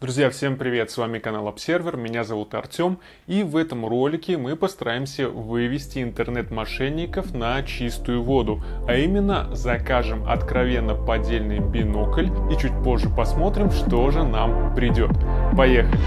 Друзья, всем привет! С вами канал Observer, меня зовут Артем, и в этом ролике мы постараемся вывести интернет-мошенников на чистую воду, а именно закажем откровенно поддельный бинокль и чуть позже посмотрим, что же нам придет. Поехали!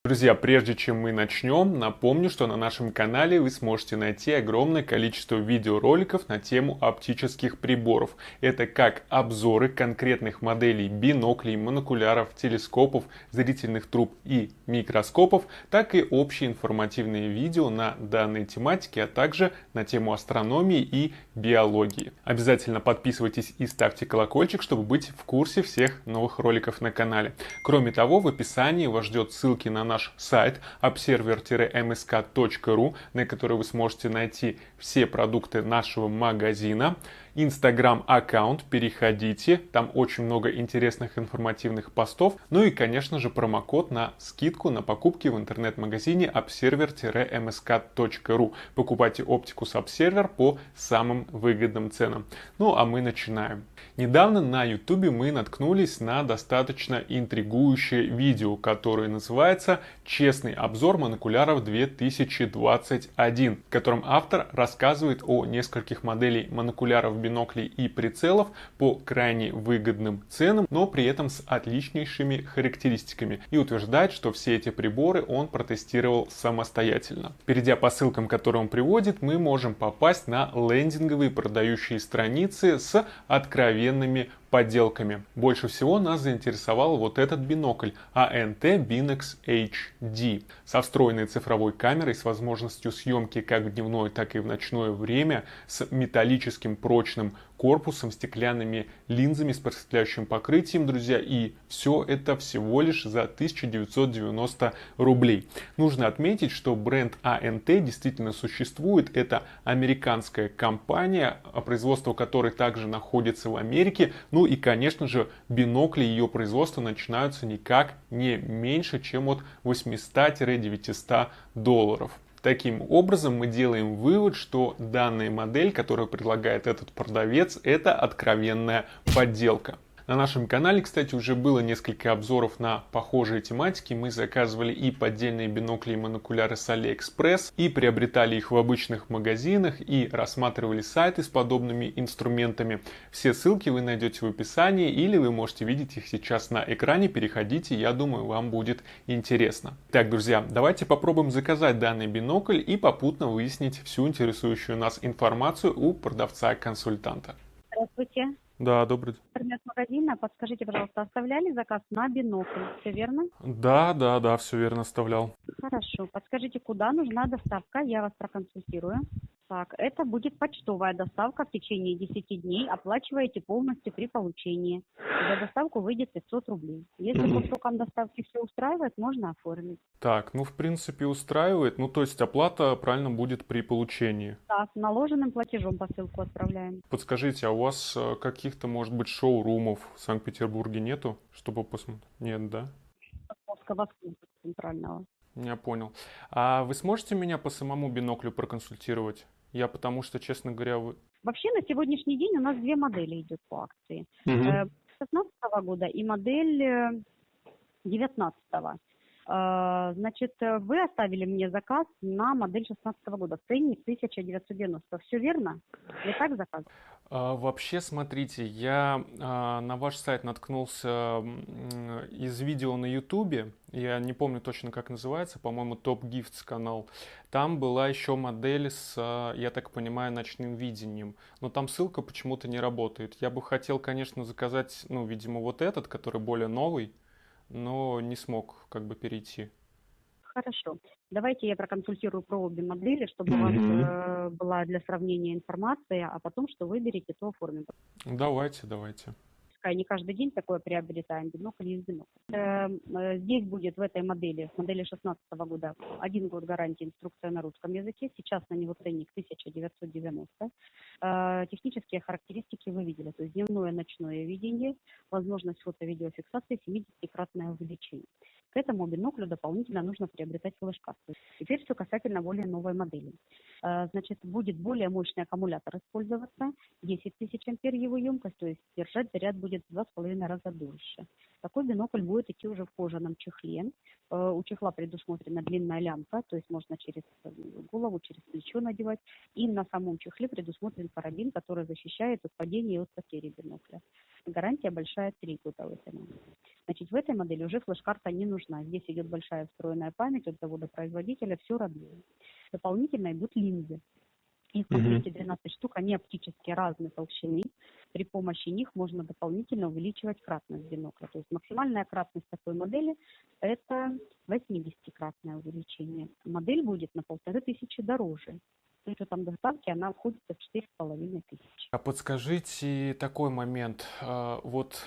Друзья, прежде чем мы начнем, напомню, что на нашем канале вы сможете найти огромное количество видеороликов на тему оптических приборов. Это как обзоры конкретных моделей биноклей, монокуляров, телескопов, зрительных труб и микроскопов, так и общие информативные видео на данной тематике, а также на тему астрономии и биологии. Обязательно подписывайтесь и ставьте колокольчик, чтобы быть в курсе всех новых роликов на канале. Кроме того, в описании вас ждет ссылки на наш сайт observer-msk.ru, на который вы сможете найти все продукты нашего магазина. Инстаграм-аккаунт, переходите, там очень много интересных информативных постов. Ну и, конечно же, промокод на скидку на покупки в интернет-магазине observer-msk.ru. Покупайте оптику с Observer по самым выгодным ценам. Ну а мы начинаем. Недавно на YouTube мы наткнулись на достаточно интригующее видео, которое называется «Честный обзор монокуляров 2021», в котором автор рассказывает о нескольких моделей монокуляров, биноклей и прицелов по крайне выгодным ценам, но при этом с отличнейшими характеристиками, и утверждает, что все эти приборы он протестировал самостоятельно. Перейдя по ссылкам, которые он приводит, мы можем попасть на лендинговые продающие страницы с откровенными подделками. Больше всего нас заинтересовал вот этот бинокль ANT Binex HD со встроенной цифровой камерой с возможностью съемки как в дневное, так и в ночное время, с металлическим прочным корпусом, стеклянными линзами с просветляющим покрытием, друзья, и все это всего лишь за 1990 рублей. Нужно отметить, что бренд ANT действительно существует. Это американская компания, производство которой также находится в Америке. Ну и, конечно же, бинокли ее производства начинаются никак не меньше, чем от 800-900 долларов. Таким образом, мы делаем вывод, что данная модель, которую предлагает этот продавец, это откровенная подделка. На нашем канале, кстати, уже было несколько обзоров на похожие тематики. Мы заказывали и поддельные бинокли и монокуляры с AliExpress, и приобретали их в обычных магазинах, и рассматривали сайты с подобными инструментами. Все ссылки вы найдете в описании, или вы можете видеть их сейчас на экране. Переходите, я думаю, вам будет интересно. Так, друзья, давайте попробуем заказать данный бинокль и попутно выяснить всю интересующую нас информацию у продавца-консультанта. Здравствуйте. Да, добрый день. Интернет-магазина. Подскажите, пожалуйста, оставляли заказ на бинокль? Все верно? Да, все верно оставлял. Хорошо. Подскажите, куда нужна доставка? Я вас проконсультирую. Так, это будет почтовая доставка в течение 10 дней. Оплачиваете полностью при получении. За доставку выйдет 500 рублей. Если по срокам доставки все устраивает, можно оформить. Так, ну в принципе устраивает. Ну то есть оплата правильно будет при получении. Так, наложенным платежом посылку отправляем. Подскажите, а у вас каких-то, может быть, шоурумов в Санкт-Петербурге нету, чтобы посмотреть? Нет, да? Московского центрального. Я понял. А вы сможете меня по самому биноклю проконсультировать? Я потому что, честно говоря, Вообще на сегодняшний день у нас две модели идет по акции. 16 года и модель 19. Значит, вы оставили мне заказ на модель 16 года. Ценник 1990. Все верно? Не так заказ? Вообще, смотрите, я на ваш сайт наткнулся из видео на YouTube, я не помню точно, как называется, по-моему, Top Gifts канал. Там была еще модель с, я так понимаю, ночным видением, но там ссылка почему-то не работает. Я бы хотел, конечно, заказать, ну, видимо, вот этот, который более новый, но не смог как бы перейти. Хорошо. Давайте я проконсультирую про обе модели, чтобы у вас была для сравнения информация, а потом, что выберете, то оформим. Давайте. Не каждый день такое приобретаем, бинокль из бинокля. Здесь будет в этой модели 16 года, 1 год гарантии, инструкция на русском языке. Сейчас на него ценник 1990. Технические характеристики вы видели, то есть дневное, ночное видение, возможность фото-видеофиксации, 70-кратное увеличение. К этому биноклю дополнительно нужно приобретать флеш-карту. Теперь все касательно более новой модели. Значит, будет более мощный аккумулятор использоваться, 10 тысяч ампер его емкость, то есть держать заряд будет в 2,5 раза дольше. Такой бинокль будет идти уже в кожаном чехле. У чехла предусмотрена длинная лямка, то есть можно через голову, через плечо надевать. И на самом чехле предусмотрен карабин, который защищает от падения и от потери бинокля. Гарантия большая 3 года в этой модели. Значит, в этой модели уже флеш-карта не нужна. Здесь идет большая встроенная память от завода-производителя, все родное. Дополнительно идут линзы. Их в комплекте 12 штук, они оптически разной толщины. При помощи них можно дополнительно увеличивать кратность бинокля. То есть максимальная кратность такой модели – это 80-кратное увеличение. Модель будет на 1500 дороже. С учетом доставки она обходится в 4500. А подскажите такой момент. Вот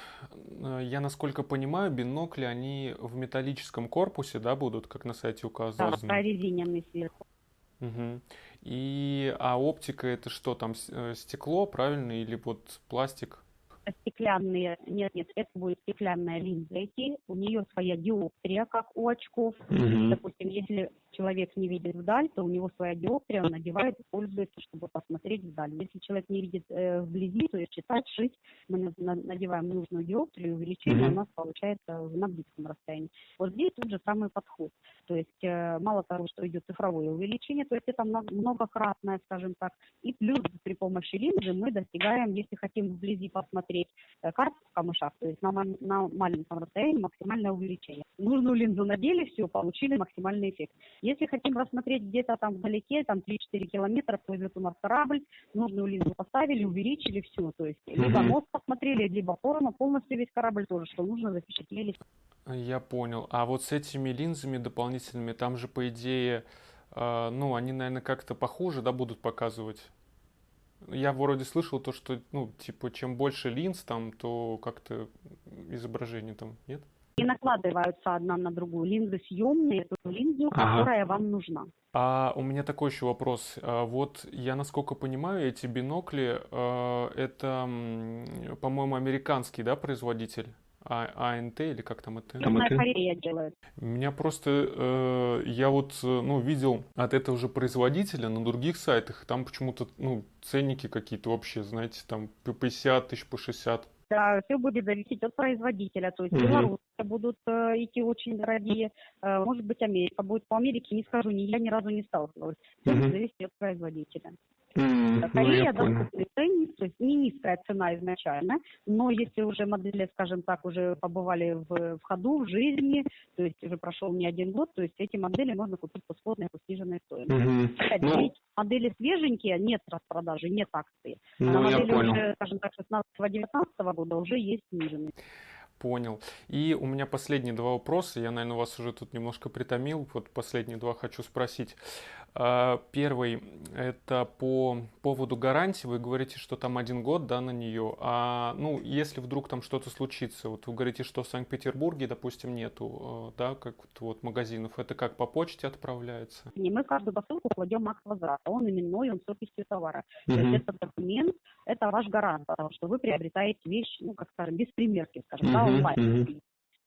я, насколько понимаю, бинокли, они в металлическом корпусе, да, будут, как на сайте указано? Да, прорезиненный сверху. Угу. А оптика это что там, стекло, правильно, или вот пластик? Стеклянные, нет, это будет стеклянная линза идти, у нее своя диоптрия, как у очков. Допустим, если человек не видит вдаль, то у него своя диоптрия, он надевает и пользуется, чтобы посмотреть вдаль. Если человек не видит вблизи, то есть читать, шить, мы надеваем нужную диоптрию, увеличение у нас получается на близком расстоянии. Вот здесь тот же самый подход. То есть мало того, что идет цифровое увеличение, то есть это многократное, скажем так, и плюс при помощи линзы мы достигаем, если хотим вблизи посмотреть карту в камышах, то есть на маленьком расстоянии максимальное увеличение. Нужную линзу надели, все, получили максимальный эффект. Если хотим рассмотреть где-то там вдалеке, там 3-4 километра, плывет у нас корабль, нужную линзу поставили, увеличили, все. То есть либо мост посмотрели, либо полностью весь корабль тоже, что нужно, запечатлели. Я понял. А вот с этими линзами дополнительными, там же, по идее, они, наверное, как-то похуже, да, будут показывать? Я вроде слышал то, что, типа, чем больше линз там, то как-то изображение там, нет? И накладываются одна на другую. Линзы съемные, ту линзу, которая вам нужна. А у меня такой еще вопрос. Вот я, насколько понимаю, эти бинокли, это, по-моему, американский, да, производитель? АНТ или как там это? Южная Корея делает. Меня просто, я вот, видел от этого же производителя на других сайтах, там почему-то, ценники какие-то вообще, знаете, там по 50 тысяч, по 60. Да, все будет зависеть от производителя. То есть белорусские будут идти очень дорогие, может быть, Америка будет. По Америке не скажу, я ни разу не сталкивалась. Все будет зависеть от производителя. Корея доступный ценник, то есть не низкая цена изначально, но если уже модели, скажем так, уже побывали в ходу, в жизни, то есть уже прошел не один год, то есть эти модели можно купить по сходной, по сниженной стоимости. Модели свеженькие, нет распродажи, нет акции. На модели уже, скажем так, 16-19 года уже есть сниженные. Понял. И у меня последние два вопроса. Я, наверное, вас уже тут немножко притомил. Вот последние два хочу спросить. Первый – это по поводу гарантии. Вы говорите, что там 1 год, да, на нее. Если вдруг там что-то случится, вот вы говорите, что в Санкт-Петербурге, допустим, нету, да, как вот магазинов. Это как по почте отправляется? Не, мы в каждую посылку кладем акт возврата. Он именной, он с описью товара. То есть этот документ – это ваш гарант, потому что вы приобретаете вещь, без примерки, скажем, да, онлайн.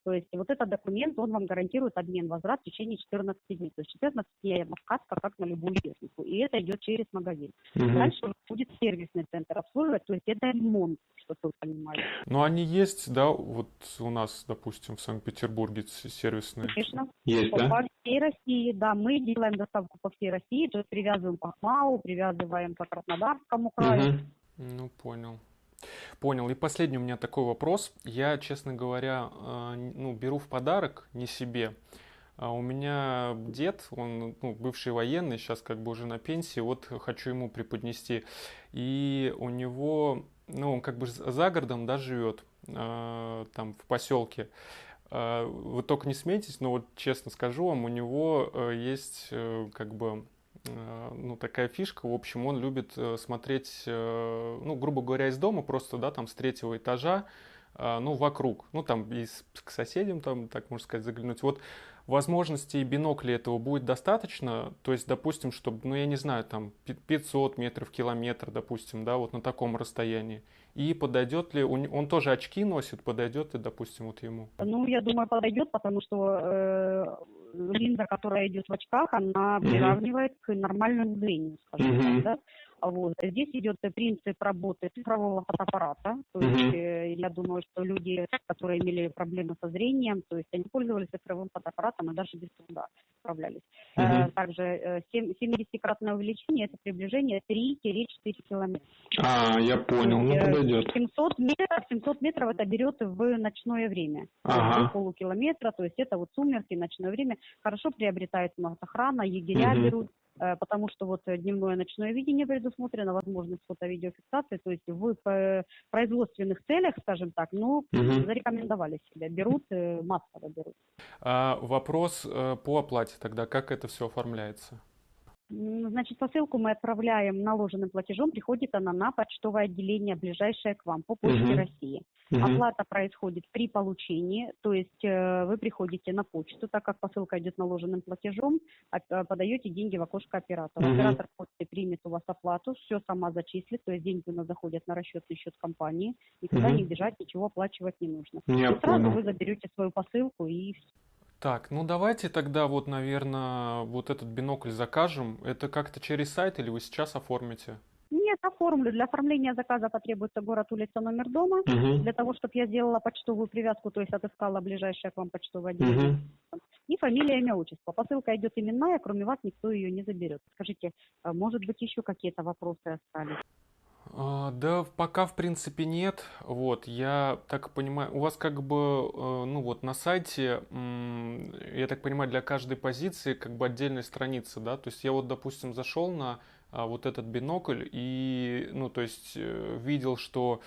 То есть вот этот документ, он вам гарантирует обмен-возврат в течение 14 дней. То есть 14 дней откатка, как на любую технику. И это идет через магазин. Дальше будет сервисный центр обслуживать, то есть это ремонт, чтобы вы понимали. Но они есть, да, вот у нас, допустим, в Санкт-Петербурге сервисные? Конечно. Есть, по всей России, да, мы делаем доставку по всей России, то есть привязываем по ХМАУ, привязываем по Краснодарскому краю. Понял. И последний у меня такой вопрос. Я, честно говоря, беру в подарок не себе. У меня дед, он бывший военный, сейчас как бы уже на пенсии, вот хочу ему преподнести. И у него, он как бы за городом, да, живет, там в поселке. Вы только не смейтесь, но вот честно скажу вам, у него есть как бы... такая фишка, в общем, он любит смотреть, грубо говоря, из дома, просто, да, там с 3-го этажа, вокруг, там и к соседям, там, так можно сказать, заглянуть. Вот возможностей бинокля этого будет достаточно, то есть, допустим, чтобы, я не знаю, там 500 метров, километр, допустим, да, вот на таком расстоянии. И подойдет ли, он тоже очки носит, подойдет ли, допустим, вот ему? Я думаю, подойдет, потому что линза, которая идет в очках, она приравнивает к нормальному зрению, скажем так, да. Вот. Здесь идет принцип работы цифрового фотоаппарата. То есть я думаю, что люди, которые имели проблемы со зрением, то есть они пользовались цифровым фотоаппаратом и даже без труда справлялись. Также 70-кратное увеличение – это приближение 3-4 километра. Я понял, ну подойдет. 700 метров это берет в ночное время. До полукилометра, то есть это вот сумерки, ночное время. Хорошо приобретает охрана, егеря берут. Потому что вот дневное и ночное видение предусмотрено, возможность фото-видеофиксации, то есть в производственных целях, скажем так, зарекомендовали себя, берут, массово берут. Вопрос по оплате тогда, как это все оформляется? Значит, посылку мы отправляем наложенным платежом, приходит она на почтовое отделение, ближайшее к вам, по почте России. Оплата происходит при получении, то есть вы приходите на почту, так как посылка идет наложенным платежом, подаете деньги в окошко оператора. Оператор почты примет у вас оплату, все сама зачислит, то есть деньги у нас заходят на расчетный счет компании, никуда не бежать, ничего оплачивать не нужно. И сразу вы заберете свою посылку и все. Так, ну давайте тогда вот, наверное, вот этот бинокль закажем. Это как-то через сайт или вы сейчас оформите? Нет, оформлю. Для оформления заказа потребуется город, улица, номер дома. Для того, чтобы я сделала почтовую привязку, то есть отыскала ближайшее к вам почтовое отделение. И фамилия, имя, отчество. Посылка идет именная, кроме вас никто ее не заберет. Скажите, может быть, еще какие-то вопросы остались? Да, пока в принципе нет. Вот, я так понимаю, у вас как бы, ну вот на сайте, я так понимаю, для каждой позиции как бы отдельная страница, да? То есть я вот, допустим, зашел на вот этот бинокль и, ну, то есть видел, что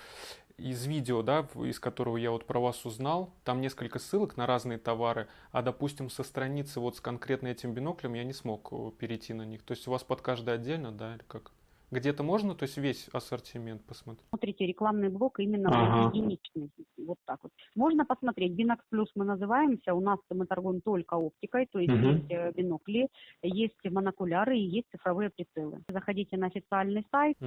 из видео, да, из которого я вот про вас узнал, там несколько ссылок на разные товары, а, допустим, со страницы вот с конкретно этим биноклем я не смог перейти на них. То есть у вас под каждый отдельно, да, или как? Где-то можно, то есть весь ассортимент посмотреть? Смотрите, рекламный блок именно единичный. Вот так вот. Можно посмотреть. Binox Plus мы называемся. У нас мы торгуем только оптикой, то есть есть бинокли, есть монокуляры и есть цифровые прицелы. Заходите на официальный сайт.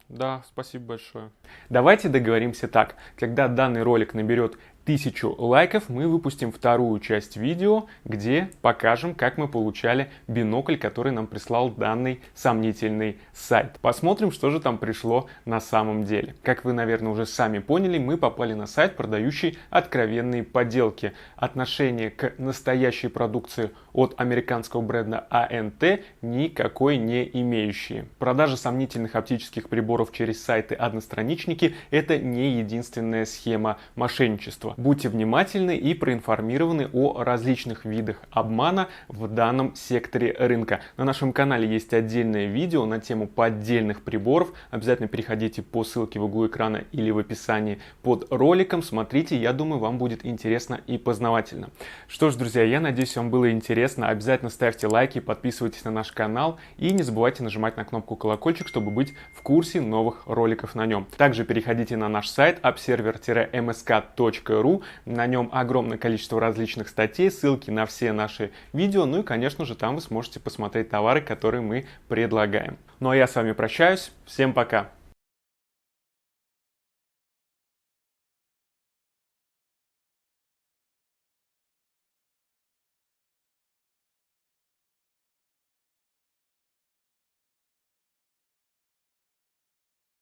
Да, спасибо большое. Давайте договоримся так. Когда данный ролик наберет 1000 лайков, мы выпустим вторую часть видео, где покажем, как мы получали бинокль, который нам прислал данный сомнительный сайт. Посмотрим, что же там пришло на самом деле. Как вы, наверное, уже сами поняли, мы попали на сайт, продающий откровенные подделки. Отношение к настоящей продукции от американского бренда ANT никакой не имеющие. Продажа сомнительных оптических приборов через сайты-одностраничники – это не единственная схема мошенничества. Будьте внимательны и проинформированы о различных видах обмана в данном секторе рынка. На нашем канале есть отдельное видео на тему поддельных приборов. Обязательно переходите по ссылке в углу экрана или в описании под роликом. Смотрите, я думаю, вам будет интересно и познавательно. Что ж, друзья, я надеюсь, вам было интересно. Обязательно ставьте лайки, подписывайтесь на наш канал и не забывайте нажимать на кнопку колокольчик, чтобы быть в курсе новых роликов на нем. Также переходите на наш сайт observer-msk.ru. На нем огромное количество различных статей, ссылки на все наши видео, ну и, конечно же, там вы сможете посмотреть товары, которые мы предлагаем. Ну а я с вами прощаюсь. Всем пока!